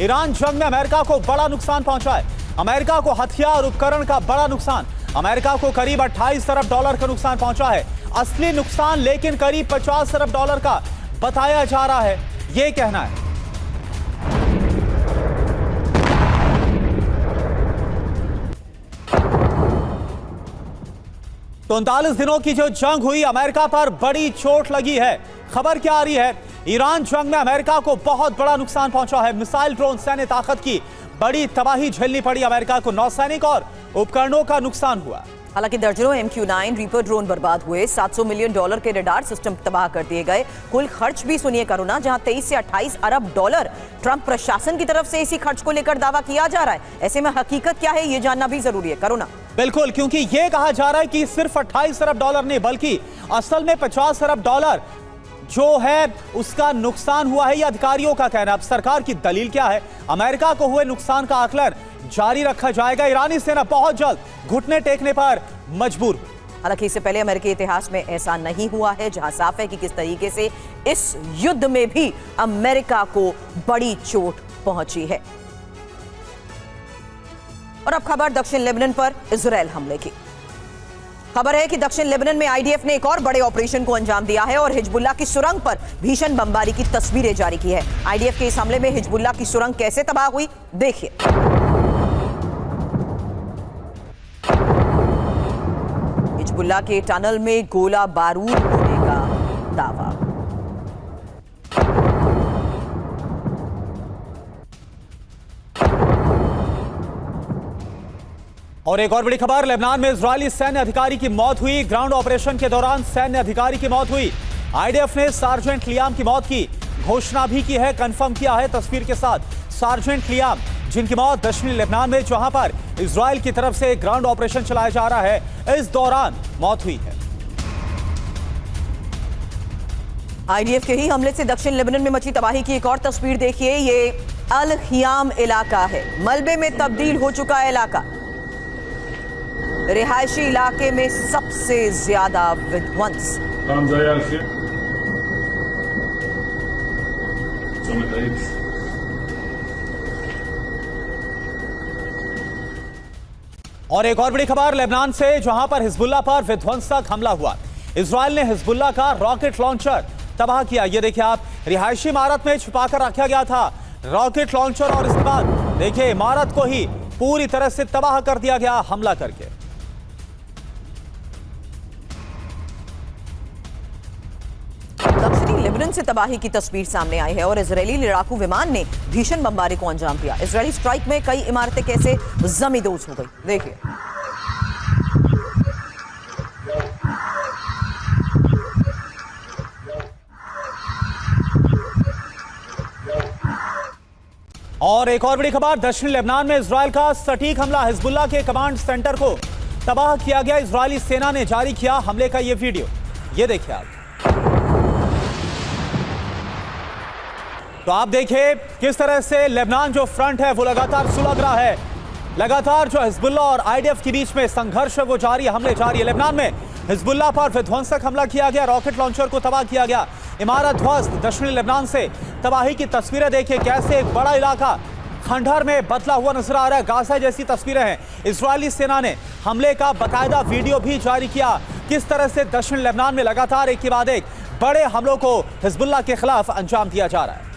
Iran जंग में America को बड़ा नुकसान पहुंचा है। अमेरिका को हथियार उपकरण का बड़ा नुकसान। अमेरिका को करीब 28 अरब डॉलर का नुकसान पहुंचा है। असली नुकसान लेकिन करीब 50 अरब डॉलर का बताया जा रहा है, यह कहना है। तो 39 दिनों की जो जंग हुई, अमेरिका पर बड़ी चोट लगी है। खबर क्या आ रही है? ईरान जंग में अमेरिका को बहुत बड़ा नुकसान पहुंचा है। मिसाइल, ड्रोन, सैन्य ताकत की बड़ी तबाही झेलनी पड़ी अमेरिका को। नौसैनिक और उपकरणों का नुकसान हुआ। हालांकि दर्जनों MQ-9 रीपर ड्रोन बर्बाद हुए। $700 मिलियन के रडार सिस्टम तबाह कर दिए गए। कुल खर्च भी सुनिए करुणा, जहां 23 से 28 अरब डॉलर ट्रंप प्रशासन की तरफ से इसी खर्च को लेकर दावा किया जा रहा है। ऐसे में हकीकत क्या है, ये जानना भी जरूरी है करुणा। बिल्कुल, क्योंकि यह कहा जा रहा है कि सिर्फ 28 अरब डॉलर नहीं, बल्कि असल में 50 अरब डॉलर जो है उसका नुकसान हुआ है, यह अधिकारियों का कहना। अब सरकार की दलील क्या है? अमेरिका को हुए नुकसान का आकलन जारी रखा जाएगा। ईरानी सेना बहुत जल्द घुटने टेकने पर मजबूर। हालांकि इससे पहले अमेरिकी इतिहास में ऐसा नहीं हुआ है, जहां साफ है कि किस तरीके से इस युद्ध में भी अमेरिका को बड़ी चोट पहुंची है। और अब खबर दक्षिण लेबनान पर इजरायल हमले की। खबर है कि दक्षिण लेबनान में IDF ने एक और बड़े ऑपरेशन को अंजाम दिया है और हिजबुल्लाह की सुरंग पर भीषण बमबारी की तस्वीरें जारी की है। IDF के इस हमले में हिजबुल्लाह की सुरंग कैसे तबाह हुई, देखिए। हिजबुल्लाह के टनल में गोला बारूद होने का दावा। और एक और बड़ी खबर, लेबनान में इजरायली सैन्य अधिकारी की मौत हुई। ग्राउंड ऑपरेशन के दौरान सैन्य अधिकारी की मौत हुई। IDF ने सार्जेंट लियाम की मौत की घोषणा भी की है, कंफर्म किया है तस्वीर के साथ। सार्जेंट लियाम, जिनकी मौत दक्षिणी लेबनान में, जहां पर इजरायल की तरफ से ग्राउंड ऑपरेशन चलाया जा रहा है, इस दौरान मौत हुई है। IDF के ही हमले से दक्षिण लेबनान में मची तबाही की एक और तस्वीर देखिए। ये अल खियाम इलाका है, मलबे में तब्दील हो चुका है इलाका। रिहायशी इलाके में सबसे ज्यादा विध्वंस। और एक और बड़ी खबर लेबनान से, जहां पर हिजबुल्लाह पर विध्वंसक हमला हुआ। इजरायल ने हिजबुल्लाह का रॉकेट लॉन्चर तबाह किया। यह देखिए आप, रिहायशी इमारत में छुपाकर रखा गया था रॉकेट लॉन्चर, और इसके बाद देखिए इमारत को ही पूरी तरह से तबाह कर दिया गया हमला करके। दक्षिणी लेबनान से तबाही की तस्वीर सामने आई है और इजरायली लड़ाकू विमान ने भीषण बमबारी को अंजाम दिया। इजरायली स्ट्राइक में कई इमारतें कैसे जमींदोज हो गई, देखिए। और एक और बड़ी खबर, दक्षिण लेबनान में इजरायल का सटीक हमला। हिजबुल्लाह के कमांड सेंटर को तबाह किया गया। इजरायली सेना ने जारी किया हमले का यह वीडियो, ये देखिए आप। तो आप देखिए किस तरह से लेबनान जो फ्रंट है वो लगातार सुलग रहा है। लगातार जो हिजबुल्लाह और IDF के बीच में संघर्ष है वो जारी है, हमले जारी है। लेबनान में हिजबुल्लाह पर विध्वंसक हमला किया गया, रॉकेट लॉन्चर को तबाह किया गया, इमारत ध्वस्त। दक्षिणी लेबनान से तबाही की तस्वीरें देखिए, कैसे एक बड़ा इलाका खंडहर में बदला हुआ नजर आ रहा है। गाजा जैसी तस्वीरें हैं। इजरायली सेना ने हमले का बाकायदा वीडियो भी जारी किया, किस तरह से दक्षिण लेबनान में लगातार एक के बाद एक बड़े हमलों को हिजबुल्लाह के खिलाफ अंजाम दिया जा रहा है।